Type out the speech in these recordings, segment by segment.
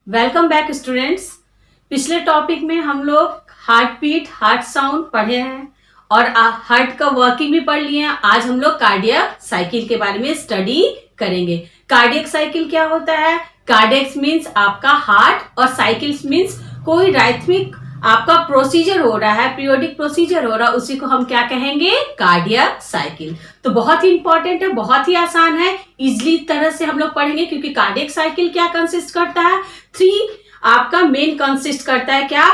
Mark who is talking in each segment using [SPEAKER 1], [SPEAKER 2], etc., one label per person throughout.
[SPEAKER 1] Welcome back students. पिछले topic में हम लोग हार्ट बीट, हार्ट साउंड पढ़े हैं और हार्ट का वर्किंग भी पढ़ लिए हैं। आज हम लोग कार्डियक साइकिल के बारे में स्टडी करेंगे। कार्डियक साइकिल क्या होता है? कार्डियक मीन्स आपका हार्ट और साइकिल्स मीन्स कोई राइथमिक आपका प्रोसीजर हो रहा है, पीरियोडिक प्रोसीजर हो रहा है, उसी को हम क्या कहेंगे? Cardiac cycle. तो बहुत ही इंपॉर्टेंट है, बहुत ही आसान है, इजिली तरह से हम लोग पढ़ेंगे क्योंकि कार्डियक साइकिल क्या कंसिस्ट करता है? 3 आपका मेन कंसिस्ट करता है। क्या?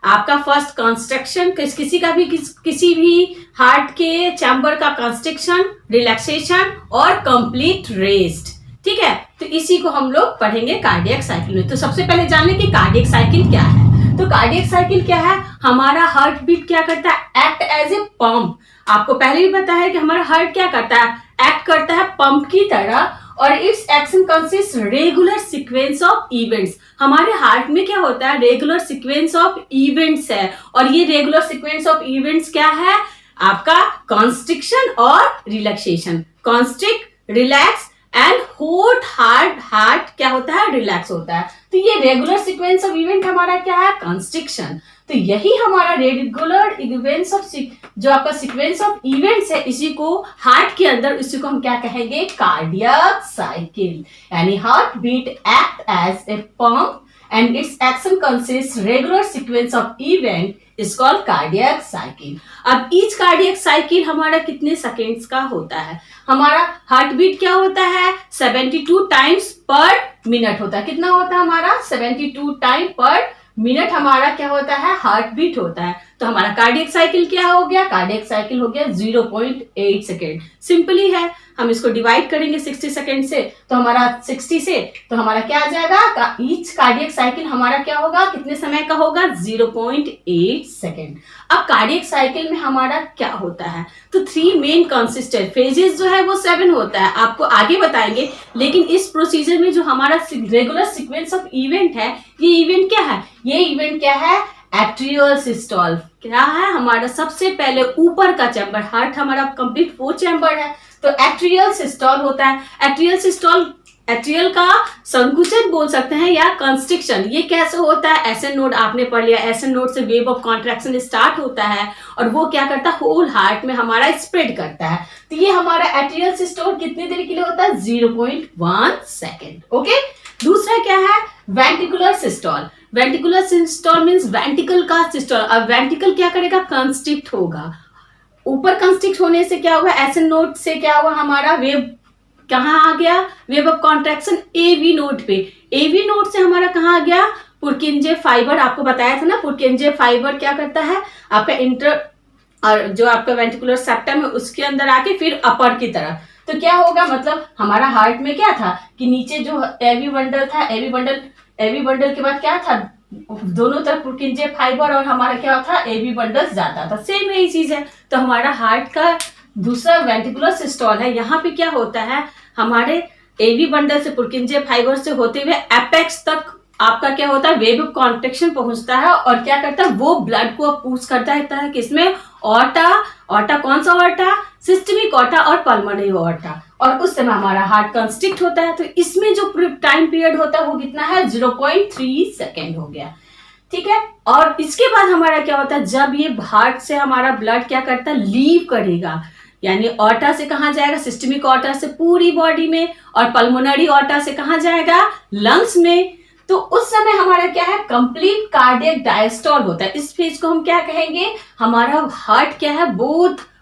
[SPEAKER 1] आपका फर्स्ट कंस्ट्रक्शन, किसी भी हार्ट के चैम्बर का कंस्ट्रक्शन, रिलैक्सेशन और कंप्लीट रेस्ट। ठीक है, तो इसी को हम लोग पढ़ेंगे कार्डियक साइकिल में। तो सबसे पहले जानने की कार्डियक साइकिल क्या है। तो कार्डियक साइकिल क्या है? हमारा हार्ट बीट क्या करता है? Act as a pump. आपको पहले भी पता है कि हमारा हार्ट क्या करता है? एक्ट करता है पंप की तरह और it's action consist regular sequence of events. हमारे हार्ट में क्या होता है? रेगुलर सीक्वेंस ऑफ इवेंट्स है और ये रेगुलर सीक्वेंस ऑफ इवेंट्स क्या है? आपका कॉन्स्ट्रिक्शन और relaxation. Constrict, relax and hold heart क्या होता है? रिलैक्स होता है। तो ये रेगुलर सीक्वेंस ऑफ इवेंट हमारा क्या है? कॉन्स्ट्रिक्शन। तो यही हमारा रेगुलर इवेंट्स ऑफ जो आपका सीक्वेंस ऑफ इवेंट्स है, इसी को हार्ट के अंदर, इसी को हम क्या कहेंगे? Cardiac cycle. यानी heart beat act as a pump and its action consists regular sequence of event is called cardiac cycle। अब each cardiac cycle हमारा कितने सेकेंड्स का होता है? हमारा हार्ट बीट क्या होता है? 72 टाइम्स पर मिनट होता है। कितना होता है हमारा? 72 टाइम पर मिनट हमारा क्या होता है? हार्ट बीट होता है। तो हमारा कार्डियक साइकिल क्या हो गया? कार्डियक साइकिल हो गया 0.8 सेकेंड। सिंपली है, हम इसको डिवाइड करेंगे 60 सेकेंड से, तो हमारा 60 से तो हमारा क्या आ जाएगा? ईच कार्डियक साइकिल हमारा क्या होगा? कितने समय का होगा? 0.8 सेकेंड। अब कार्डियक साइकिल में हमारा क्या होता है? तो 3 मेन कंसिस्टेंट फेजेस जो है वो 7 होता है, आपको आगे बताएंगे। लेकिन इस प्रोसीजर में जो हमारा रेगुलर सीक्वेंस ऑफ इवेंट है, ये इवेंट क्या है? ये इवेंट क्या है? Atrial systole. क्या है? हमारा सबसे पहले ऊपर का चैम्बर, हार्ट हमारा कंप्लीट 4 चैम्बर है, तो एट्रियल सिस्टोल होता है। एट्रियल सिस्टोल, एट्रियल का संकुचन बोल सकते हैं या कंस्ट्रिक्शन। ये कैसे होता है? एसएन नोड आपने पढ़ लिया। एसएन नोड से वेव ऑफ कॉन्ट्रैक्शन स्टार्ट होता है और वो क्या करता है? होल हार्ट में हमारा स्प्रेड करता है। तो ये हमारा एट्रियल सिस्टोल कितनी देर के लिए होता है? 0.1 सेकेंड। ओके। दूसरा क्या है? Ventricular systole. Ventricular systole means ventricle का सिस्टोल। अब वेंट्रिकल क्या करेगा? कंस्ट्रिक्ट होगा। ऊपर कंस्ट्रिक्ट होने से क्या हुआ? एसएन नोड से क्या हुआ? हमारा वेव कहाँ आ गया? Wave of contraction AV node पे। एवी नोड से हमारा कहाँ आ गया? Purkinje fibre. आपको बताया था ना, पुर्किंजे फाइबर क्या करता है? आपका इंटर और जो आपका वेंट्रिकुलर सेप्टम है उसके अंदर आके फिर अपर की तरफ। तो क्या होगा? मतलब हमारा हार्ट में क्या था कि नीचे जो एवी बंडल था, एवी बंडल के बाद क्या था? दोनों तरफ पुर्किंजे फाइबर और हमारा क्या था? एवी बंडल जाता था। सेम यही चीज है। तो हमारा हार्ट का दूसरा वेंट्रिकुलर सिस्टोल है। यहाँ पे क्या होता है? हमारे एवी बंडल से, पुर्किंजे फाइबर से होते हुए एपेक्स तक आपका क्या होता है? वेव ऑफ कॉन्ट्रैक्शन पहुंचता है और क्या करता है? वो ब्लड को पुश करता है किसमें? ऑर्टा कौन सा ऑर्टा? सिस्टमिक ऑर्टा और पल्मोनरी ऑर्टा। और उस समय हमारा हार्ट कंस्ट्रिक्ट होता है। तो इसमें जो टाइम पीरियड होता है वो कितना है? 0.3 सेकेंड हो गया। ठीक है। और इसके बाद हमारा क्या होता है? जब ये हार्ट से हमारा ब्लड क्या करता है? लीव करेगा, यानी ऑर्टा से कहाँ जाएगा? सिस्टमिक ऑर्टा से पूरी बॉडी में, और पल्मोनरी ऑर्टा से कहाँ जाएगा? लंग्स में। तो उस समय हमारा क्या है? कंप्लीट कार्डियक डायस्टोल होता है। इस फेज को हम क्या कहेंगे? हमारा हार्ट क्या है? बोथ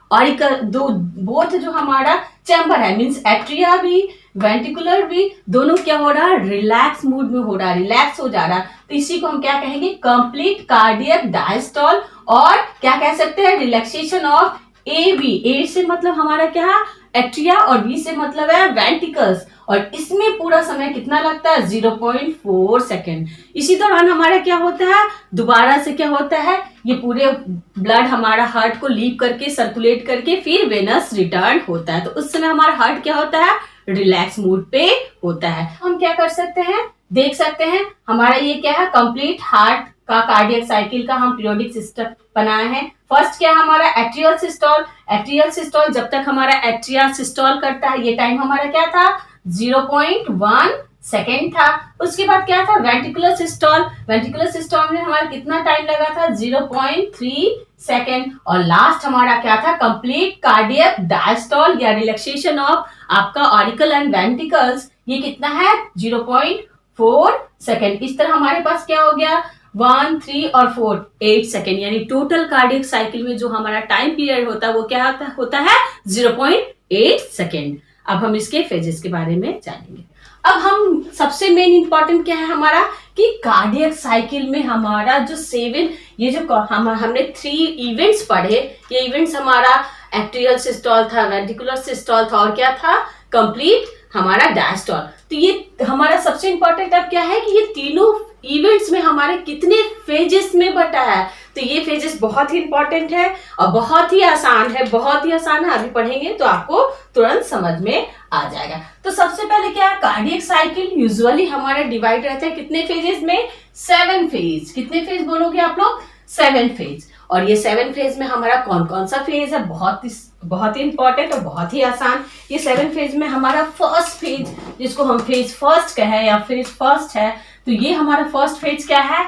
[SPEAKER 1] जो हमारा चैम्बर है मींस एट्रिया भी, वेंट्रिकुलर भी, दोनों क्या हो रहा है? रिलैक्स मूड में हो रहा है, रिलैक्स हो जा रहा है। तो इसी को हम क्या कहेंगे? Complete cardiac diastole. और क्या कह सकते हैं? रिलैक्सेशन ऑफ एवी। ए से मतलब हमारा क्या है? एट्रिया, और बी से मतलब है वेंट्रिकल्स। और इसमें पूरा समय कितना लगता है? 0.4 सेकेंड। इसी दौरान हमारा क्या होता है? दोबारा से क्या होता है? ये पूरे ब्लड हमारा हार्ट को लीव करके, सर्कुलेट करके फिर वेनस रिटर्न होता है। तो उस समय हमारा हार्ट क्या होता है? रिलैक्स मूड पे होता है। हम क्या कर सकते हैं? देख सकते हैं हमारा ये क्या है? कंप्लीट हार्ट का कार्डियक साइकिल का हम पीरियोडिक सिस्टम बनाए हैं। फर्स्ट क्या हमारा एट्रियल सिस्टोल। एट्रियल सिस्टोल जब तक हमारा एट्रिया सिस्टोल करता है, ये टाइम हमारा क्या था 0.1 सेकेंड था। उसके बाद क्या था वेंट्रिकुलर सिस्टोल। वेंट्रिकुलर सिस्टोल में हमारा कितना टाइम लगा था 0.3 सेकेंड। और लास्ट हमारा क्या था कंप्लीट कार्डियक डायस्टोल या रिलैक्सेशन ऑफ आपका ऑरिकल एंड वेंट्रिकल्स, ये कितना है 0.4 सेकेंड। इस तरह हमारे पास क्या हो गया 1, 3 और 4 8 सेकेंड, यानी टोटल कार्डियक साइकिल में जो हमारा टाइम पीरियड होता है वो क्या होता है 0.8 सेकेंड। अब हम इसके फेजेस के बारे में जानेंगे। अब हम सबसे मेन इंपॉर्टेंट क्या है हमारा कि कार्डियक साइकिल में हमारा जो 7 ये जो हमने 3 इवेंट्स पढ़े, ये इवेंट्स हमारा एट्रियल सिस्टोल था, वेंट्रिकुलर सिस्टोल था और क्या था कंप्लीट हमारा डायस्टोल। तो ये हमारा सबसे इंपॉर्टेंट अब क्या है कि ये तीनों इवेंट्स में हमारे कितने फेजेस में बटा है। तो ये फेजेस बहुत ही इंपॉर्टेंट है और बहुत ही आसान है, बहुत ही आसान है। अभी पढ़ेंगे तो आपको तुरंत समझ में आ जाएगा। तो सबसे पहले क्या है कार्डियक साइकिल यूजुअली हमारा डिवाइड रहता है कितने फेजेस में 7 फेज। कितने फेज बोलोगे आप लोग 7 फेज। और ये 7 फेज में हमारा कौन कौन सा फेज है बहुत ही इंपॉर्टेंट और बहुत ही आसान। ये 7 फेज में हमारा फर्स्ट फेज जिसको हम फेज फर्स्ट कहे या फेज फर्स्ट है, तो ये हमारा फर्स्ट फेज क्या है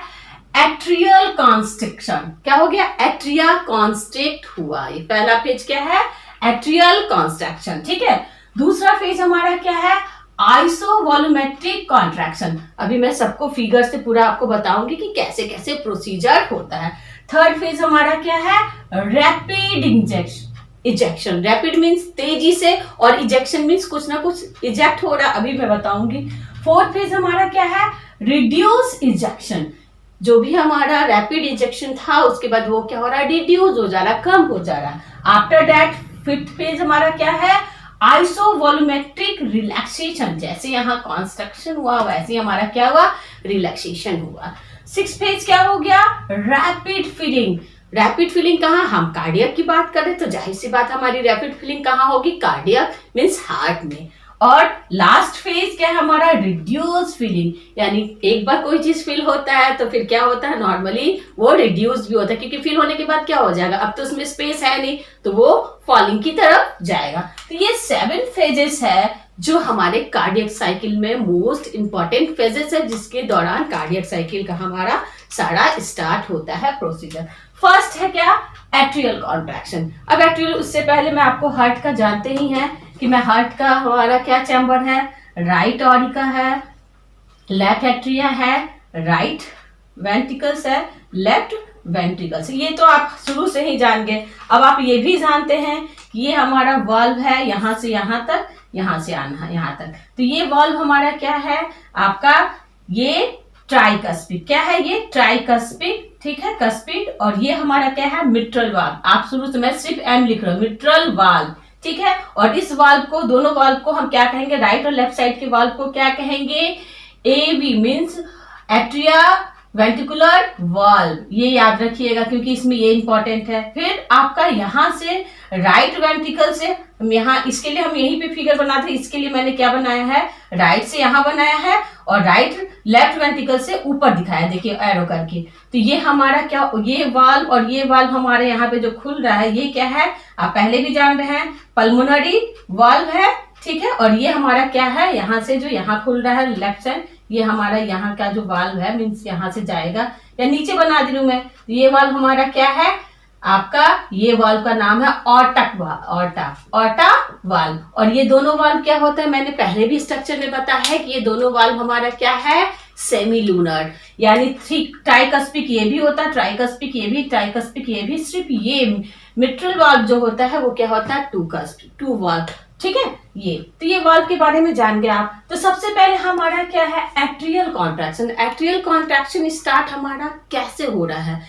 [SPEAKER 1] एट्रियल कॉन्स्ट्रिक्शन। क्या हो गया एट्रिया कॉन्स्ट्रिक्ट हुआ, ये पहला फेज क्या है एट्रियल कॉन्स्ट्रक्शन। ठीक है, दूसरा फेज हमारा क्या है आइसोवॉल्यूमेट्रिक कॉन्ट्रैक्शन। अभी मैं सबको फिगर से पूरा आपको बताऊंगी कि कैसे कैसे प्रोसीजर होता है। थर्ड फेज हमारा क्या है रैपिड इजेक्शन। रैपिड मीन्स तेजी से और इजेक्शन मीन्स कुछ ना कुछ इजेक्ट हो रहा, अभी मैं बताऊंगी। फोर्थ फेज हमारा क्या है रिड्यूस इजेक्शन। जो भी हमारा रैपिड इजेक्शन था उसके बाद वो क्या हो रहा है रिड्यूस हो जा रहा, कम हो जा रहा। आफ्टर दैट फिफ्थ फेज हमारा क्या है आइसोवॉल्यूमेट्रिक रिलैक्सेशन। जैसे यहाँ कॉन्स्ट्रक्शन हुआ वैसे हमारा क्या हुआ रिलैक्सेशन हुआ। सिक्स फेज क्या हो गया रैपिड फीलिंग। रैपिड फीलिंग कहाँ हम कार्डियक की बात करें तो जाहिर सी बात हमारी रैपिड फीलिंग कहाँ होगी कार्डियक मीन्स हार्ट में। और लास्ट फेज क्या है हमारा रिड्यूस फीलिंग, यानी एक बार कोई चीज फील होता है तो फिर क्या होता है नॉर्मली वो रिड्यूस भी होता है, क्योंकि फील होने के बाद क्या हो जाएगा अब तो उसमें स्पेस है नहीं तो वो फॉलिंग की तरफ जाएगा। तो ये 7 फेजेस है जो हमारे कार्डियक साइकिल में मोस्ट इंपॉर्टेंट फेजेस है, जिसके दौरान कार्डियक साइकिल का हमारा सारा स्टार्ट होता है प्रोसीजर। फर्स्ट है क्या एट्रियल कॉन्ट्रैक्शन। अब एट्रियल उससे पहले मैं आपको हार्ट का जानते ही हैं कि मैं हार्ट का हमारा क्या चैम्बर है राइट ऑरिका है, लेफ्ट एट्रिया है, राइट वेंट्रिकल्स है, लेफ्ट वेंट्रिकल्स। ये तो आप शुरू से ही जान गए। अब आप ये भी जानते हैं कि ये हमारा वाल्व है यहाँ से यहाँ तक, यहाँ से आना यहाँ तक। तो ये वाल्व हमारा क्या है आपका ये ट्राइकस्पिड। क्या है ये ट्राइकस्पिड, ठीक है कस्पिड। और ये हमारा क्या है मिट्रल वाल्व। आप शुरू से मैं सिर्फ एम लिख रहा हूँ मिट्रल वाल्व, ठीक है। और इस वाल्व को दोनों वाल्व को हम क्या कहेंगे राइट और लेफ्ट साइड के वाल्व को क्या कहेंगे एवी मीन्स एट्रिया वेंट्रिकुलर वाल्व। ये याद रखिएगा क्योंकि इसमें ये इंपॉर्टेंट है। फिर आपका यहाँ से राइट वेंट्रिकल से हम यहाँ इसके लिए हम यहीं पे फिगर बनाते हैं, इसके लिए मैंने क्या बनाया है राइट से यहाँ बनाया है और राइट लेफ्ट वेंट्रिकल से ऊपर दिखाया देखिए एरो करके। तो ये हमारा क्या ये वाल्व और ये वाल्व हमारे यहाँ पे जो खुल रहा है ये क्या है आप पहले भी जान रहे हैं पल्मोनरी वाल्व है, ठीक है। और ये हमारा क्या है यहाँ से जो यहाँ खुल रहा है लेफ्ट साइड ये हमारा यहाँ का जो वाल्व है मीन्स यहाँ से जाएगा या नीचे बना दी हूं मैं। ये वाल्व हमारा क्या है आपका ये वाल्व का नाम है ऑर्टा वाल्व। और ये दोनों वाल्व क्या होता है मैंने पहले भी स्ट्रक्चर में बताया है कि ये दोनों वाल्व हमारा क्या है सेमी लूनर, यानी ट्राइकस्पिक ये भी होता है ट्राइकस्पिक ये भी ट्राइकस्पिक ये भी। सिर्फ ये मिट्रल वाल्व जो होता है वो क्या होता है टू वाल्व, ठीक है। ये तो ये वाल्व के बारे में जान गए आप। तो सबसे पहले हमारा क्या है atrial contraction. Atrial contraction start हमारा कैसे हो रहा है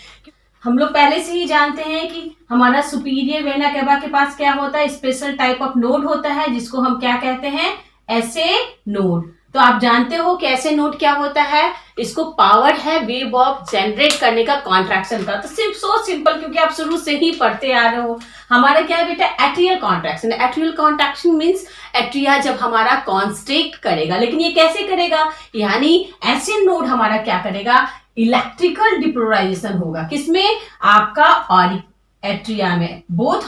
[SPEAKER 1] हम लोग पहले से ही जानते हैं कि हमारा सुपीरियर वेना केवा के पास क्या होता है स्पेशल टाइप ऑफ नोड होता है जिसको हम क्या कहते हैं एसे नोड। तो आप जानते हो कि ऐसे नोड क्या होता है इसको पावर है वेव ऑफ जनरेट करने का कॉन्ट्रैक्शन का। तो सिर्फ सो सिंपल क्योंकि आप शुरू से ही पढ़ते आ रहे हो। हमारा क्या है बेटा atrial contraction. Atrial contraction means atria जब हमारा कॉन्स्ट्रिक्ट करेगा, लेकिन ये कैसे करेगा यानी ऐसे नोड हमारा क्या करेगा इलेक्ट्रिकल डिपोलराइजेशन होगा। किसमें? आपका और एट्रिया में, बोथ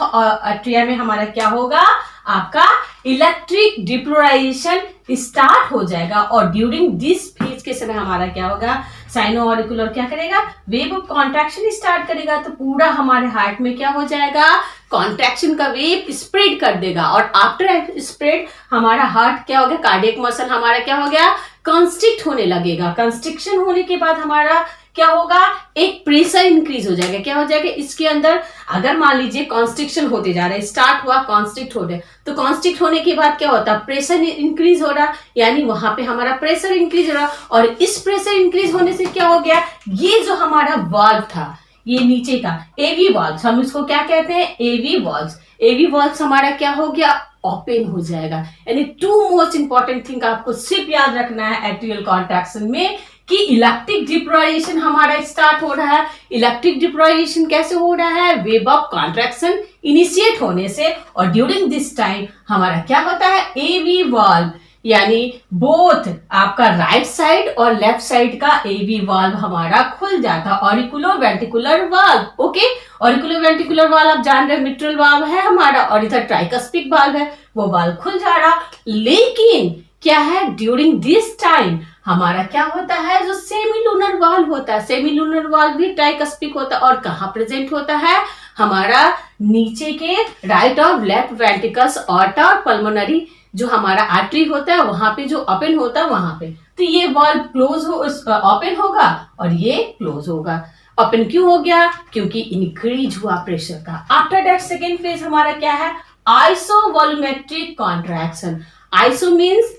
[SPEAKER 1] एट्रिया में हमारा क्या होगा? आपका इलेक्ट्रिक डिपोलराइजेशन स्टार्ट हो जाएगा। और ड्यूरिंग दिस फेज के समय हमारा क्या होगा? साइनो ऑरिकुलर क्या करेगा? वेव ऑफ कॉन्ट्रैक्शन स्टार्ट करेगा। तो पूरा हमारे हार्ट में क्या हो जाएगा? कॉन्ट्रैक्शन का वेव स्प्रेड कर देगा। और आफ्टर स्प्रेड हमारा हार्ट क्या हो गया? कार्डियक मसल हमारा क्या हो गया? कंस्ट्रिक्ट होने लगेगा। कंस्ट्रिक्शन होने के बाद हमारा क्या होगा? एक प्रेशर इंक्रीज हो जाएगा। क्या हो जाएगा? इसके अंदर अगर मान लीजिए कॉन्स्ट्रिक्शन होते जा रहा है, स्टार्ट हुआ कॉन्स्ट्रिक्ट हो रहा है, तो कॉन्स्ट्रिक्ट होने के बाद क्या होता है? प्रेशर इंक्रीज हो रहा, यानी वहां पे हमारा प्रेशर इंक्रीज हो रहा। और इस प्रेशर इंक्रीज होने से क्या हो गया? ये जो हमारा वाल्व था, ये नीचे का एवी वाल्व, हम इसको क्या कहते हैं? एवी वाल्व। एवी वाल्व हमारा क्या हो गया? ओपन हो जाएगा। यानी टू मोस्ट इंपॉर्टेंट थिंग आपको सिर्फ याद रखना है एट्रियल कॉन्ट्रैक्शन में कि इलेक्ट्रिक डिपोलराइजेशन हमारा स्टार्ट हो रहा है। इलेक्ट्रिक डिपोलराइजेशन कैसे हो रहा है? वेव ऑफ कॉन्ट्रैक्शन इनिशिएट होने से। और ड्यूरिंग दिस टाइम हमारा क्या होता है? एवी वाल्व, यानी बोथ आपका राइट साइड और लेफ्ट साइड का एवी वाल्व हमारा खुल जाता है। Auriculo ventricular valve. Okay, auriculo ventricular valve आप जान रहे मिट्रल वाल्व है हमारा, और इधर ट्राइकस्पिक वाल्व है, वो वाल्व खुल जा रहा। लेकिन क्या है? ड्यूरिंग दिस टाइम हमारा क्या होता है? जो सेमीलुनर वाल्व होता है, सेमीलुनर वाल्व भी ट्राइकस्पिक होता है। और कहाँ प्रेजेंट होता है? हमारा नीचे के राइट और लेफ्ट वेंट्रिकल्स, ऑर्टा और पल्मोनरी जो हमारा आर्टरी होता है वहां पे जो ओपन होता है वहां पे। तो ये वाल्व क्लोज हो, ओपन होगा और ये क्लोज होगा। ओपन क्यों हो गया? क्योंकि इंक्रीज हुआ प्रेशर का। आफ्टर दैट सेकेंड फेज हमारा क्या है? आइसोवॉल्यूमेट्रिक कॉन्ट्रैक्शन। आइसो मीन्स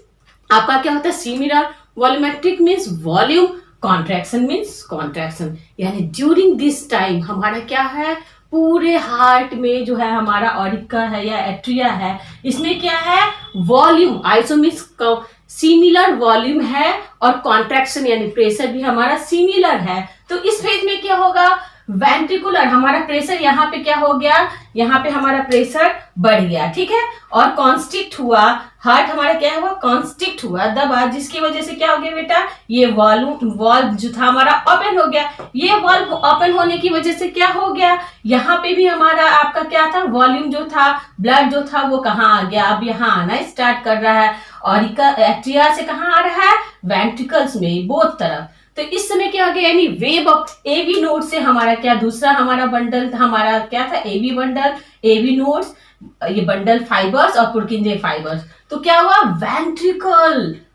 [SPEAKER 1] आपका क्या होता है? Similar, volumetric means volume, contraction means contraction. यानी ड्यूरिंग दिस टाइम हमारा क्या है? पूरे हार्ट में जो है हमारा ऑरिका है या एट्रिया है, इसमें क्या है? Volume, iso means similar volume है, और कॉन्ट्रैक्शन यानी प्रेशर भी हमारा सिमिलर है। तो इस फेज में क्या होगा? वेंट्रिकुलर हमारा प्रेशर यहाँ पे क्या हो गया? यहाँ पे हमारा प्रेशर बढ़ गया, ठीक है। और कॉन्स्ट्रिक्ट हुआ, हार्ट हमारा क्या हुआ? कॉन्स्ट्रिक्ट हुआ, दबा, जिसकी वजह से क्या हो गया बेटा? ये वाल्व जो था हमारा ओपन हो गया। ये वाल्व ओपन होने की वजह से क्या हो गया? यहाँ पे भी हमारा आपका क्या था? वॉल्यूम जो था, ब्लड जो था वो कहाँ आ गया? अब यहाँ आना स्टार्ट कर रहा है। और एट्रिया से कहाँ आ रहा है? वेंट्रिकल्स में, बोथ तरफ। तो इस समय क्या हो गया? यानी वेव ऑफ एवी नोड से हमारा क्या, दूसरा हमारा बंडल हमारा क्या था? एवी बंडल, एवी नोड्स, ये बंडल फाइबर्स और पुर्किंजे फाइबर्स। तो क्या हुआ?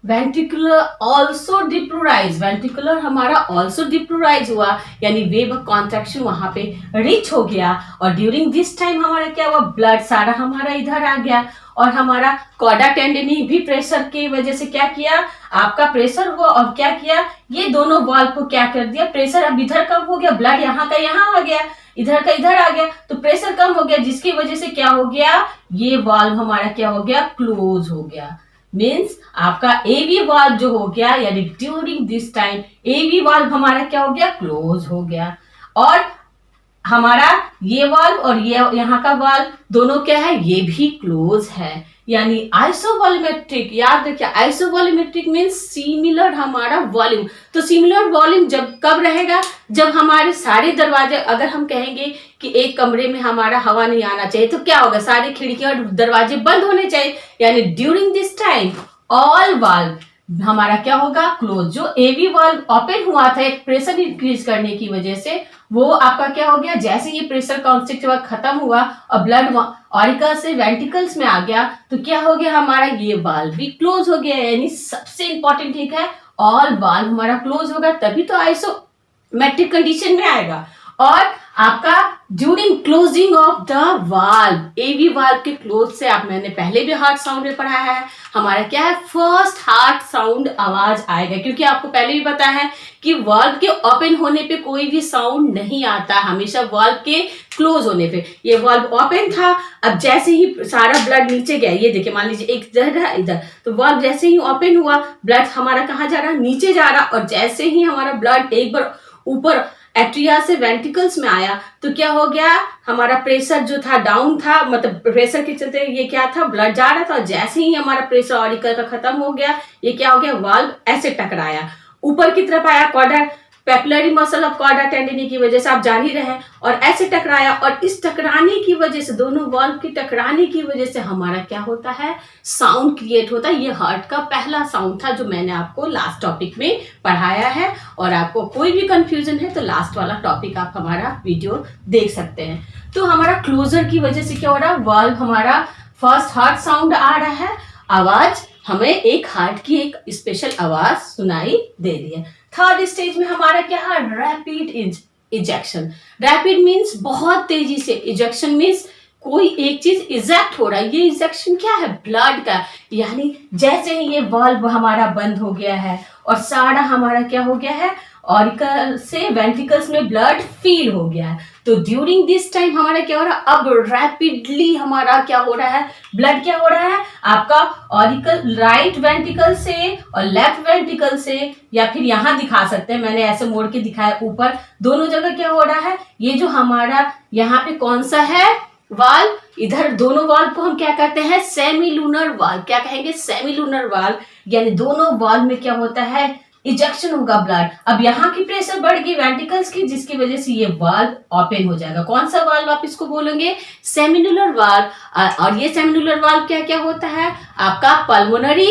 [SPEAKER 1] वेंट्रिकुलर ऑल्सो डिप्लोराइज, वेंट्रिकुलर हमारा ऑल्सो डिप्लोराइज हुआ, यानी वेव ऑफ कॉन्ट्रैक्शन वहां पे रीच हो गया। और ड्यूरिंग दिस टाइम हमारा क्या हुआ? ब्लड सारा हमारा इधर आ गया। और हमारा कॉडा टेंडिनी भी प्रेशर की वजह से क्या किया? आपका प्रेशर हुआ, और क्या किया? ये दोनों वाल्व को क्या कर दिया? प्रेशर अब इधर कम हो गया, ब्लड यहाँ का यहाँ आ गया, इधर का इधर आ गया, तो प्रेशर कम हो गया, जिसकी वजह से क्या हो गया? ये वाल्व हमारा क्या हो गया? क्लोज हो गया। मीन्स आपका एवी वाल्व जो हो गया, यानी during this time AV valve हमारा क्या हो गया? क्लोज हो गया। और हमारा ये वाल्व और ये यहाँ का वाल्व दोनों क्या है? ये भी क्लोज है। यानी आइसोवॉल्यूमेट्रिक, याद रखिए, आइसोवॉल्यूमेट्रिक मीन्स सिमिलर हमारा वॉल्यूम। तो सिमिलर वॉल्यूम जब कब रहेगा? जब हमारे सारे दरवाजे, अगर हम कहेंगे कि एक कमरे में हमारा हवा नहीं आना चाहिए, तो क्या होगा? सारी खिड़कियां और दरवाजे बंद होने चाहिए। यानी during this time all valve हमारा क्या होगा? क्लोज। जो एवी वाल्व ओपन हुआ था एक प्रेशर इंक्रीज करने की वजह से, वो आपका क्या हो गया? जैसे ये प्रेशर कॉन्स्ट्रिक्ट हुआ, खत्म हुआ और ब्लड ऑरिका से वेंट्रिकल्स में आ गया, तो क्या हो गया? हमारा ये वाल्व भी क्लोज हो गया। यानी सबसे इंपॉर्टेंट ठीक है, ऑल वाल्व हमारा क्लोज होगा, तभी तो आइसोमेट्रिक कंडीशन में आएगा। और आपका during closing of the valve, AV valve के क्लोज से, आप मैंने पहले भी हार्ट साउंड में पढ़ा है, हमारा क्या है? फर्स्ट हार्ट साउंड आवाज आएगा। क्योंकि आपको पहले भी पता है कि वाल्व के ओपन होने पे कोई भी साउंड नहीं आता, हमेशा वाल्व के क्लोज होने पे। ये वाल्व ओपन था, अब जैसे ही सारा ब्लड नीचे गया, ये देखिए, मान लीजिए एक इधर है इधर, तो वाल्व जैसे ही ओपन हुआ, ब्लड हमारा कहाँ जा रहा? नीचे जा रहा। और जैसे ही हमारा ब्लड एक बार ऊपर एट्रिया से वेंट्रिकल्स में आया, तो क्या हो गया? हमारा प्रेशर जो था डाउन था, मतलब प्रेशर के चलते ये क्या था? ब्लड जा रहा था। और जैसे ही हमारा प्रेशर ऑरिकल का खत्म हो गया, ये क्या हो गया? वाल्व ऐसे टकराया, ऊपर की तरफ आया, chorda papillary muscle of chorda tendineae की वजह से आप जान ही रहे हैं, और ऐसे टकराया, और इस टकराने की वजह से, दोनों वाल्व की टकराने की वजह से हमारा क्या होता है, साउंड क्रिएट होता है। ये हार्ट का पहला साउंड था जो मैंने आपको लास्ट टॉपिक में पढ़ाया है, और आपको कोई भी कंफ्यूजन है तो लास्ट वाला टॉपिक आप हमारा वीडियो देख सकते हैं। तो हमारा क्लोजर की वजह से क्या हो रहा है, वाल्व हमारा फर्स्ट हार्ट साउंड आ रहा है, आवाज हमें एक हार्ट की एक स्पेशल आवाज सुनाई दे रही है। थर्ड स्टेज में हमारा क्या है, रैपिड इजेक्शन। रैपिड मीन्स बहुत तेजी से, इजेक्शन मीन्स कोई एक चीज इजेक्ट हो रहा है। ये इजेक्शन क्या है, ब्लड का, यानी जैसे ही ये वाल्व हमारा बंद हो गया है और सारा हमारा क्या हो गया है, ऑरिकल से वेंट्रिकल्स में ब्लड फील हो गया है, तो ड्यूरिंग दिस टाइम हमारा क्या हो रहा है, अब रैपिडली हमारा क्या हो रहा है, ब्लड क्या हो रहा है, आपका ऑरिकल राइट वेंट्रिकल से और लेफ्ट वेंट्रिकल से, या फिर यहां दिखा सकते हैं, मैंने ऐसे मोड़ के दिखाया, ऊपर दोनों जगह क्या हो रहा है, ये जो हमारा यहाँ पे कौन सा है वाल्व, इधर दोनों वाल्व को हम क्या कहते हैं, सेमीलूनर वाल्व। क्या कहेंगे, सेमीलूनर वाल्व, यानी दोनों वाल्व में क्या होता है, इजेक्शन होगा ब्लड। अब यहाँ की प्रेशर बढ़ गई वेंट्रिकल्स की, जिसकी वजह से ये वाल्व ओपन हो जाएगा। कौन सा वाल्व आप इसको बोलेंगे, सेमिनुलर वाल्व। और ये सेमिनुलर वाल्व क्या क्या होता है, आपका पल्मोनरी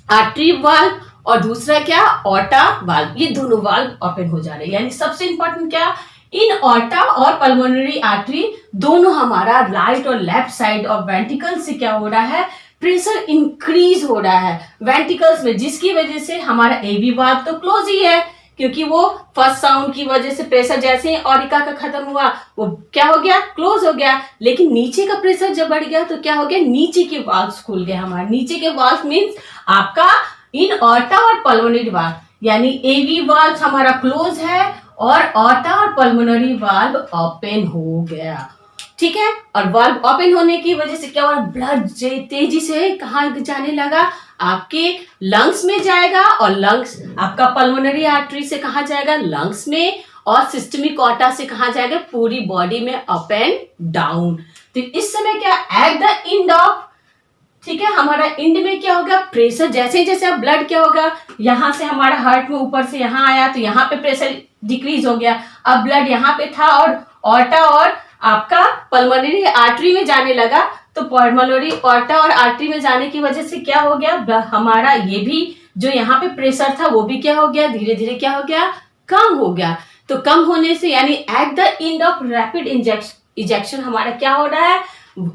[SPEAKER 1] आर्टरी वाल्व और दूसरा क्या, ऑर्टा वाल्व। ये दोनों वाल्व ओपन हो जा रहे हैं। यानी सबसे इंपॉर्टेंट क्या, इन ऑर्टा और पल्मोनरी आर्टरी दोनों हमारा राइट और लेफ्ट साइड ऑफ वेंट्रिकल से क्या हो रहा है, प्रेशर इंक्रीज हो रहा है वेंट्रिकल्स में, जिसकी वजह से हमारा एवी वाल्व तो क्लोज ही है, क्योंकि वो फर्स्ट साउंड की वजह से प्रेशर जैसे ही ऑरिका का खत्म हुआ वो क्या हो गया, क्लोज हो गया। लेकिन नीचे का प्रेशर जब बढ़ गया तो क्या हो गया, नीचे के वाल्व्स खुल गए हमारे। नीचे के वाल्व मीन्स आपका इन ऑर्टा और पल्मोनरी वाल्व, यानी एवी वाल्व हमारा क्लोज है और ऑर्टा और पल्मोनरी वाल्व ओपन हो गया। ठीक है, और वाल्व ओपन होने की वजह से क्या हो रहा है, ब्लड तेजी से कहाँ जाने लगा, आपके लंग्स में जाएगा, और लंग्स आपका पल्मोनरी आर्टरी से कहाँ जाएगा, लंग्स में, और सिस्टमिक ऑर्टा से कहाँ जाएगा, पूरी बॉडी में अप एंड डाउन। तो इस समय क्या, एट द एंड ऑफ, ठीक है, हमारा एंड में क्या होगा, प्रेशर जैसे जैसे अब ब्लड क्या होगा, यहां से हमारा हार्ट में ऊपर से यहां आया तो यहाँ पे प्रेशर डिक्रीज हो गया। अब ब्लड यहाँ पे था और ऑर्टा और आपका पल्मोनरी आर्टरी में जाने लगा, तो पल्मोनरी ऑर्टा और आर्टरी में जाने की वजह से क्या हो गया, हमारा ये भी जो यहाँ पे प्रेशर था वो भी क्या हो गया, धीरे धीरे क्या हो गया, कम हो गया। तो कम होने से यानी at the end of rapid ejection हमारा क्या हो रहा है,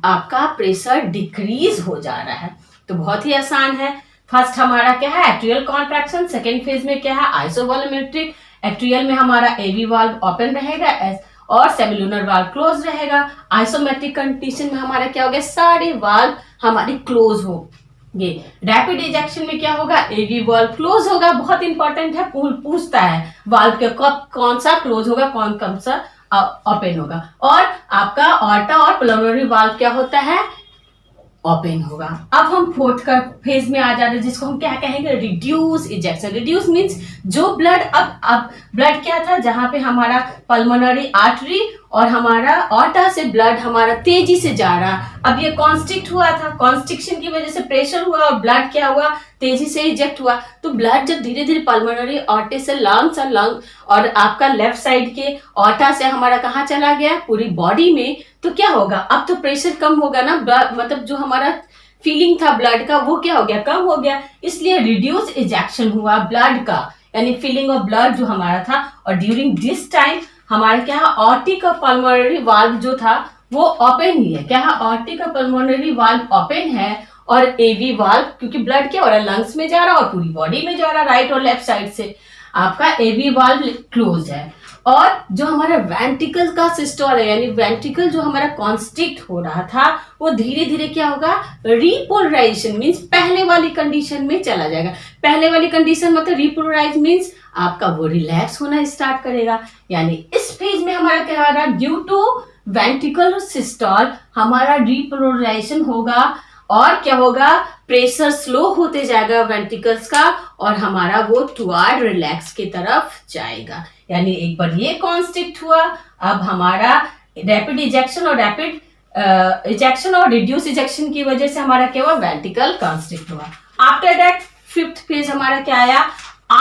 [SPEAKER 1] आपका प्रेशर डिक्रीज हो जा रहा है। तो बहुत ही आसान है। फर्स्ट हमारा क्या है, एट्रियल कॉन्ट्रैक्शन। सेकेंड फेज में क्या है, आइसोवॉल्यूमेट्रिक। एट्रियल में हमारा एवी वाल्व ओपन रहेगा और सेमिलुनर वाल्व क्लोज रहेगा। आइसोमेट्रिक कंडीशन में हमारा क्या हो गया, सारे वाल्व हमारे क्लोज हो। ये रैपिड इजेक्शन में क्या होगा, एवी वाल्व क्लोज होगा। बहुत इंपॉर्टेंट है, पूछता है वाल्व के कब कौन सा क्लोज होगा, कौन सा ओपन होगा। और आपका ऑर्टा और पल्मोनरी वाल्व क्या होता है, ओपन होगा। अब हम फोर्थ का फेज में आ जा रहे हैं, जिसको हम क्या कहेंगे, रिड्यूस इजेक्शन। रिड्यूस मींस जो ब्लड अब ब्लड क्या था, जहां पे हमारा पल्मोनरी आर्टरी और हमारा ऑर्टा से ब्लड हमारा तेजी से जा रहा, अब ये कॉन्स्ट्रिक्ट हुआ था, कॉन्स्ट्रिक्शन की वजह से प्रेशर हुआ और ब्लड क्या हुआ, तेजी से इजेक्ट हुआ। तो ब्लड जब धीरे धीरे पल्मोनरी ऑर्टे से लंग्स और आपका लेफ्ट साइड के ऑर्टा से हमारा कहाँ चला गया, पूरी बॉडी में, तो क्या होगा, अब तो प्रेशर कम होगा ना, मतलब जो हमारा फीलिंग था ब्लड का वो क्या हो गया, कम हो गया। इसलिए रिड्यूस इजेक्शन हुआ ब्लड का, यानी फीलिंग ऑफ ब्लड जो हमारा था। और ड्यूरिंग दिस टाइम हमारे क्या, ऑर्टिक और पल्मोनरी वाल्व जो था वो ओपन ही है। क्या है, ऑर्टिक और पल्मोनरी वाल्व ओपन है, और एवी वाल्व क्योंकि ब्लड क्या हो रहा है, लंग्स में जा रहा और पूरी बॉडी में जा रहा, राइट और लेफ्ट साइड से, आपका एवी वाल्व क्लोज है। और जो हमारा वेंट्रिकल का सिस्टोल है, यानी वेंट्रिकल जो हमारा कॉन्स्ट्रिक्ट हो रहा था वो धीरे धीरे क्या होगा, रिपोलराइजेशन मीन्स पहले वाली कंडीशन में चला जाएगा। पहले वाली कंडीशन मतलब रिपोलराइज मीन्स आपका वो रिलैक्स होना स्टार्ट करेगा। यानी इस फेज में हमारा क्या हो रहा है, ड्यू टू वेंट्रिकल सिस्टोल हमारा रिपोलराइजेशन होगा, और क्या होगा, प्रेशर स्लो होते जाएगा वेंट्रिकल्स का, और हमारा वो टुवर्ड रिलैक्स की तरफ जाएगा। यानी एक बार ये कॉन्स्ट्रिक्ट हुआ, अब हमारा रैपिड इजेक्शन और रिड्यूस इजेक्शन की वजह से हमारा क्या हुआ, वेंट्रिकल कॉन्स्ट्रिक्ट हुआ। आफ्टर दैट फिफ्थ फेज हमारा क्या आया,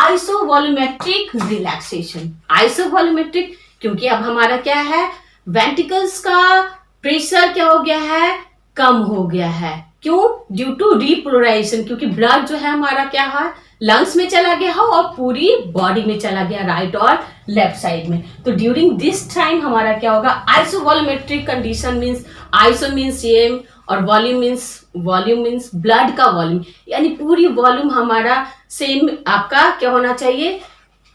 [SPEAKER 1] आइसोवॉल्यूमेट्रिक रिलैक्सेशन। आइसोवॉल्यूमेट्रिक क्योंकि अब हमारा क्या है, वेंट्रिकल्स का प्रेशर क्या हो गया है, कम हो गया है। क्यों? ड्यू टू डीपोलराइजेशन, क्योंकि ब्लड जो है हमारा क्या है, लंग्स में चला गया हो और पूरी बॉडी में चला गया, राइट और लेफ्ट साइड में। तो ड्यूरिंग दिस टाइम हमारा क्या होगा, isovolumetric condition means iso means same और वॉल्यूम मींस ब्लड का वॉल्यूम, यानी पूरी वॉल्यूम हमारा सेम आपका क्या होना चाहिए,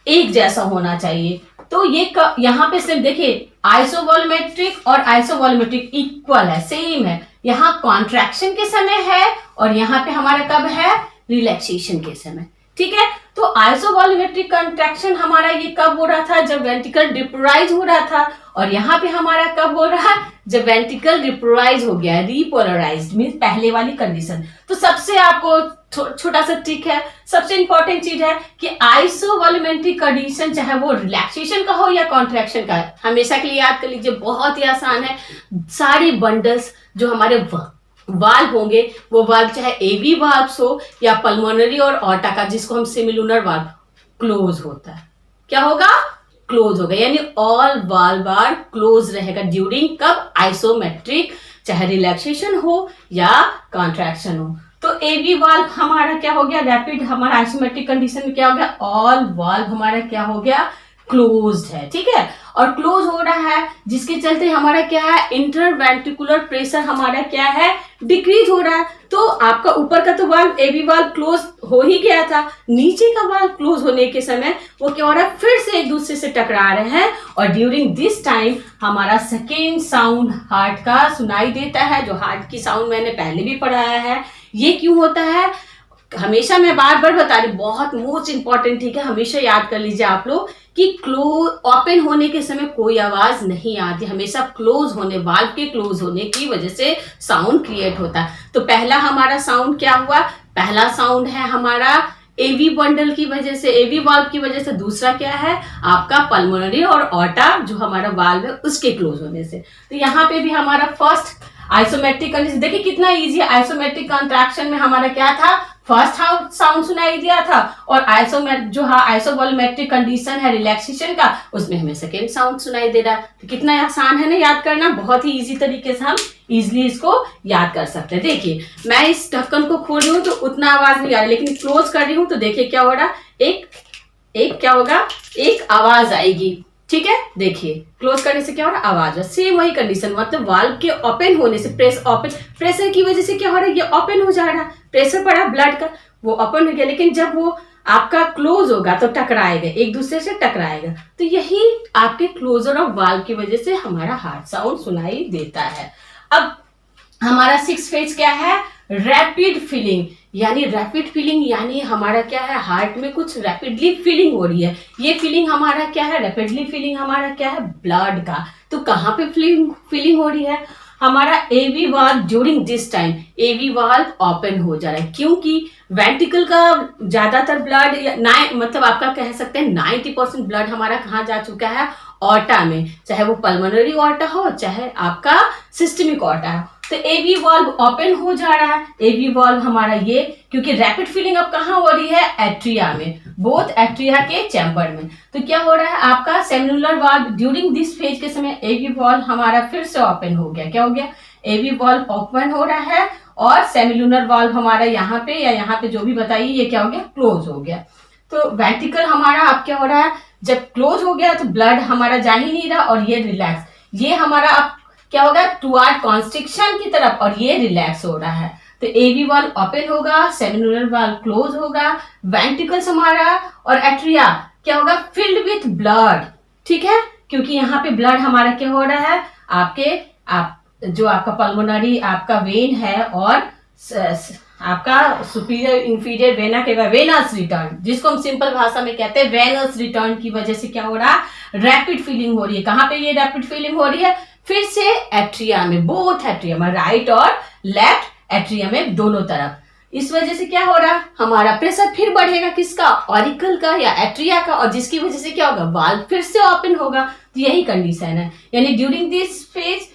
[SPEAKER 1] एक जैसा होना चाहिए। तो ये यहाँ पे सिर्फ देखिए आइसोवॉल्यूमेट्रिक और आइसोवॉल्यूमेट्रिक इक्वल है, सेम है। यहाँ कॉन्ट्रैक्शन के समय है और यहाँ पे हमारा कब है, रिलैक्सेशन के समय। ठीक है, तो आइसोवॉल्यूमेट्रिक कंट्रैक्शन हमारा ये कब हो रहा था, जब वेंट्रिकल डिपोलराइज हो रहा था, और यहाँ पे हमारा कब हो रहा है, जब वेंट्रिकल रिपोलराइज हो गया, रिपोलराइज्ड मींस पहले वाली कंडीशन। तो सबसे आपको छोटा सा ट्रिक है, सबसे इंपॉर्टेंट चीज है कि आइसोवॉल्यूमेट्रिक कंडीशन चाहे वो रिलैक्सेशन का हो या कॉन्ट्रैक्शन का, हमेशा के लिए याद कर लीजिए, बहुत ही आसान है। सारे बंडल्स जो हमारे वाल्व होंगे, वो वाल्व चाहे एवी वाल्व हो या पल्मोनरी और ऑर्टा का, जिसको हम सेमिलुनर वाल्व, क्लोज होता है। क्या होगा, क्लोज होगा, यानी ऑल वाल्व आर क्लोज रहेगा ड्यूरिंग कब, आइसोमेट्रिक, चाहे रिलैक्सेशन हो या कॉन्ट्रैक्शन हो। तो एवी वाल्व हमारा क्या हो गया, रैपिड, हमारा आइसोमेट्रिक कंडीशन में क्या हो गया, ऑल वाल्व हमारा क्या हो गया, क्लोज्ड है। ठीक है, और क्लोज हो रहा है जिसके चलते हमारा क्या है, इंटरवेंट्रिकुलर प्रेशर हमारा क्या है, डिक्रीज हो रहा है। तो आपका ऊपर का तो वाल्व एवी वाल्व क्लोज हो ही गया था, नीचे का वाल्व क्लोज होने के समय वो क्या हो रहा है, फिर से एक दूसरे से टकरा रहे हैं, और ड्यूरिंग दिस टाइम हमारा सेकेंड साउंड हार्ट का सुनाई देता है। जो हार्ट की साउंड मैंने पहले भी पढ़ाया है। ये क्यों होता है, हमेशा मैं बार बार बता रही, बहुत मोस्ट इंपॉर्टेंट, ठीक है, हमेशा याद कर लीजिए आप लोग कि क्लोज, ओपन होने के समय कोई आवाज नहीं आती, हमेशा क्लोज होने, वाल्व के क्लोज होने की वजह से साउंड क्रिएट होता है। तो पहला हमारा साउंड क्या हुआ, पहला साउंड है हमारा एवी बंडल की वजह से, एवी वाल्व की वजह से। दूसरा क्या है आपका पल्मोनरी और ऑर्टा जो हमारा वाल्व है उसके क्लोज होने से। तो यहाँ पे भी हमारा फर्स्ट आइसोमेट्रिक कंडीशन देखिए कितना इजी है। आइसोमेट्रिक कॉन्ट्रैक्शन में हमारा क्या था, फर्स्ट साउंड सुनाई दिया था, और आइसोवॉल्यूमेट्रिक कंडीशन है रिलैक्सेशन का, उसमें हमें सेकेंड साउंड सुनाई दे रहा है। तो कितना आसान है ना याद करना, बहुत ही इजी तरीके से हम इजिली इसको याद कर सकते हैं। देखिए मैं इस ढक्कन को खोल रही हूँ तो उतना आवाज नहीं आ रही, लेकिन क्लोज कर रही हूँ तो देखिए क्या हो रहा, एक क्या होगा, एक आवाज आएगी। ठीक है, देखिए क्लोज करने से क्या हो रहा है, आवाज। सेम वही कंडीशन, मतलब वाल्व के ओपन होने से, प्रेशर की वजह से क्या हो रहा है, ये ओपन हो जा रहा है, प्रेशर पड़ा ब्लड का, वो ओपन हो गया। लेकिन जब वो आपका क्लोज होगा तो टकराएगा, एक दूसरे से टकराएगा। तो यही आपके क्लोजर ऑफ वाल्व की वजह से हमारा हार्ट साउंड सुनाई देता है। अब हमारा 6th फेज क्या है, रैपिड फीलिंग, यानी रैपिड फीलिंग यानी हमारा क्या है, हार्ट में कुछ रैपिडली फीलिंग हो रही है। ये फीलिंग हमारा क्या है, रैपिडली फीलिंग हमारा क्या है, ब्लड का। तो कहाँ पे फीलिंग हो रही है, हमारा AV valve during this time AV valve open हो जा रहा है, क्योंकि वेंट्रिकल का ज्यादातर ब्लड मतलब आपका कह सकते हैं 90% ब्लड हमारा कहाँ जा चुका है, ऑर्टा में, चाहे वो पल्मोनरी ऑर्टा हो चाहे आपका सिस्टमिक ऑर्टा हो। तो एवी वाल्व ओपन हो जा रहा है, एवी वाल्व हमारा ये, क्योंकि रैपिड फीलिंग अब कहाँ हो रही है, एट्रिया में, बोथ एट्रिया के चैम्बर में। तो क्या हो रहा है आपका semilunar valve during this phase के समय एवी वाल्व हमारा फिर से ओपन हो गया। क्या हो गया, एवी वाल्व ओपन हो रहा है, और सेमिलुनर वाल्व हमारा यहाँ पे या यहाँ पे जो भी बताइए ये क्या हो गया, क्लोज हो गया। तो वेंट्रिकल हमारा अब क्या हो रहा है, जब क्लोज हो गया तो ब्लड हमारा जा ही नहीं रहा, और ये रिलैक्स, ये हमारा अब क्या होगा, टुवर्ड कॉन्स्ट्रिक्शन की तरफ, और ये रिलैक्स हो रहा है। तो एवी वाल्व ओपन होगा, सेमिलुनर वाल्व क्लोज होगा, वेंट्रिकल्स हमारा और एट्रिया क्या होगा, फिल्ड विथ ब्लड। ठीक है, क्योंकि यहाँ पे ब्लड हमारा क्या हो रहा है, जो आपका पल्मोनरी आपका वेन है और आपका सुपीरियर इंफीरियर वेना के वेनस रिटर्न, जिसको हम सिंपल भाषा में कहते हैं वेनस रिटर्न की वजह से क्या हो रहा है, रैपिड फीलिंग हो रही है। कहाँ पे ये रैपिड फीलिंग हो रही है, फिर से एट्रिया में, बोथ एट्रिया में, राइट और लेफ्ट एट्रिया में, दोनों तरफ। इस वजह से क्या हो रहा है, हमारा प्रेशर फिर बढ़ेगा, किसका, ऑरिकल का या एट्रिया का, और जिसकी वजह से क्या होगा, वाल्व फिर से ओपन होगा। तो यही कंडीशन है, यानी during this phase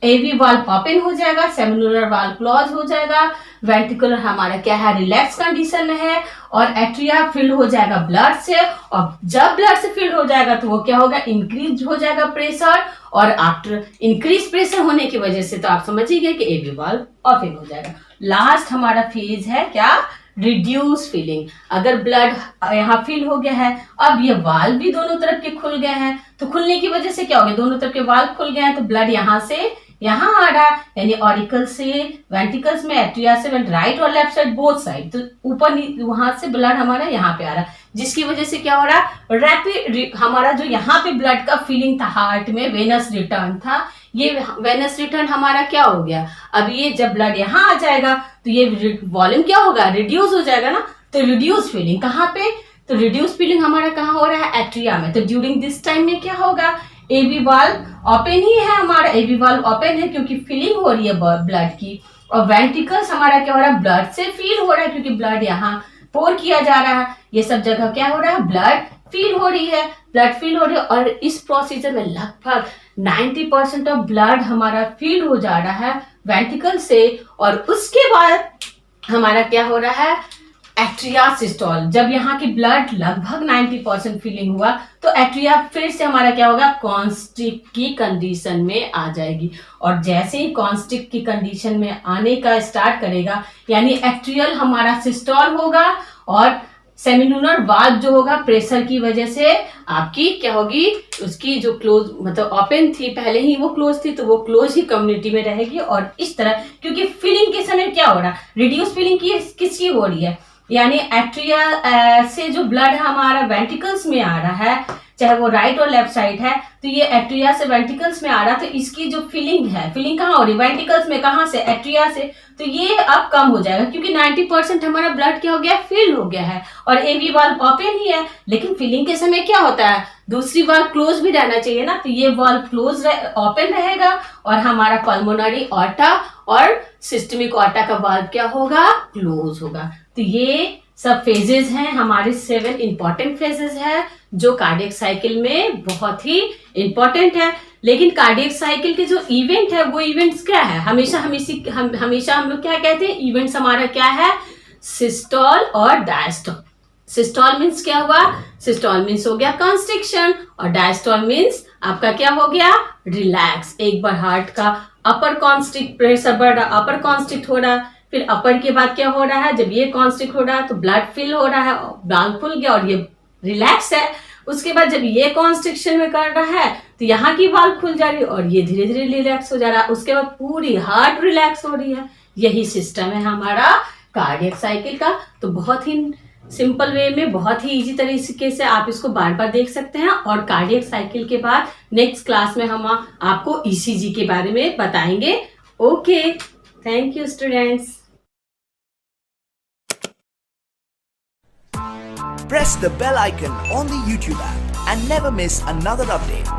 [SPEAKER 1] AV valve open हो जाएगा, सेमिनुलर वाल्व क्लोज हो जाएगा, वेंट्रिकुलर हमारा क्या है, रिलैक्स कंडीशन में है, और एट्रिया फिल हो जाएगा ब्लड से, और जब ब्लड से फिल हो जाएगा तो वो क्या होगा, इंक्रीज हो जाएगा प्रेशर, और आफ्टर इंक्रीज प्रेशर होने की वजह से तो आप समझ ही गए कि एवी वाल्व ओपन हो जाएगा। लास्ट हमारा फेज है क्या, रिड्यूस फिलिंग। अगर ब्लड यहाँ फिल हो गया है, अब ये वाल्व भी दोनों तरफ के खुल गए हैं, तो खुलने की वजह से क्या हो गया, दोनों तरफ के वाल्व खुल गए हैं, तो ब्लड यहाँ से यहाँ आ रहा है, यानी ऑरिकल से वेंट्रिकल्स में, एट्रिया से, राइट और लेफ्ट साइड बोथ साइड, तो ऊपर वहां से ब्लड हमारा यहाँ पे आ रहा है, जिसकी वजह से क्या हो रहा है, रैपिड हमारा जो यहाँ पे ब्लड का फीलिंग था हार्ट में, वेनस रिटर्न था, ये वेनस रिटर्न हमारा क्या हो गया, अब ये जब ब्लड यहाँ आ जाएगा तो ये वॉल्यूम क्या होगा, रिड्यूस हो जाएगा ना, तो रिड्यूस फीलिंग कहाँ पे, तो रिड्यूस फीलिंग हमारा कहाँ हो रहा है, एट्रिया में। तो ड्यूरिंग दिस टाइम में क्या होगा, एवी वाल्व ओपन ही है, हमारा एवी वाल्व ओपन है क्योंकि फीलिंग हो रही है ब्लड की, और वेंट्रिकल्स हमारा क्या हो रहा है, ब्लड से फील हो रहा है क्योंकि ब्लड यहाँ पोर किया जा रहा है, ये सब जगह क्या हो रहा है, ब्लड फील हो रही है, ब्लड फील हो रही है, और इस प्रोसीजर में लगभग 90% ऑफ ब्लड हमारा फील हो जा रहा है वेंट्रिकल से, और उसके बाद हमारा क्या हो रहा है, एट्रिया सिस्टोल। जब यहाँ की ब्लड लगभग 90% फीलिंग हुआ तो एट्रिया फिर से हमारा क्या होगा, कॉन्स्ट्रिक्ट की कंडीशन में आ जाएगी, और जैसे ही कॉन्स्ट्रिक्ट की कंडीशन में आने का स्टार्ट करेगा, यानी एट्रियल हमारा सिस्टोल होगा, और सेमिनुलर वाल्व जो होगा प्रेशर की वजह से आपकी क्या होगी, उसकी जो क्लोज मतलब ओपन थी पहले ही वो क्लोज थी, तो वो क्लोज ही कम्युनिटी में रहेगी, और इस तरह क्योंकि फीलिंग के समय क्या हो रहा है, रिड्यूस फीलिंग की किसकी हो रही है, यानी एट्रिया से जो ब्लड हमारा वेंट्रिकल्स में आ रहा है, चाहे वो राइट और लेफ्ट साइड है, तो ये एट्रिया से वेंट्रिकल्स में आ रहा, तो इसकी जो फीलिंग है, फीलिंग कहाँ हो रही, वेंट्रिकल्स में, कहाँ से, एट्रिया से, तो ये अब कम हो जाएगा क्योंकि 90% हमारा ब्लड क्या हो गया, फिल हो गया है, और एवी वाल्व ओपन ही है, लेकिन फिलिंग के समय क्या होता है, दूसरी वाल्व क्लोज भी रहना चाहिए ना, तो ये वाल्व क्लोज ओपन रहेगा, और हमारा पल्मोनरी ऑर्टा और सिस्टमिक ऑर्टा का वाल्व क्या होगा, क्लोज होगा। तो ये सब फेजेस हैं हमारे, 7 इंपॉर्टेंट फेजेस है जो कार्डियक साइकिल में बहुत ही इंपॉर्टेंट है। लेकिन कार्डियक साइकिल के जो इवेंट है वो इवेंट्स क्या है, हमेशा हम लोग क्या कहते हैं, इवेंट्स हमारा क्या है, सिस्टोल और डायस्टोल। सिस्टोल मीन्स क्या हुआ, सिस्टोल मीन्स हो गया कॉन्स्ट्रिक्शन, और डायस्टोल मीन्स आपका क्या हो गया, रिलैक्स। एक बार हार्ट का अपर कॉन्स्ट्रिक्ट प्रेशर बढ़ रहा, अपर कॉन्स्ट्रिक्ट हो रहा, फिर अपर के बाद क्या हो रहा है, जब ये कॉन्स्ट्रिक्ट हो रहा है तो ब्लड फिल हो रहा है, ब्लड खुल गया और ये रिलैक्स है। उसके बाद जब ये कॉन्स्ट्रिक्शन में कर रहा है तो यहाँ की वाल्व खुल जा रही है और ये धीरे धीरे रिलैक्स हो जा रहा है, उसके बाद पूरी हार्ट रिलैक्स हो रही है। यही सिस्टम है हमारा कार्डियक साइकिल का। तो बहुत ही सिंपल वे में, बहुत ही इजी तरीके से आप इसको बार बार देख सकते हैं। और कार्डियक साइकिल के बाद नेक्स्ट क्लास में हम आपको ईसीजी के बारे में बताएंगे। Okay, thank you students.
[SPEAKER 2] Press the bell icon on the YouTube app and never miss another update.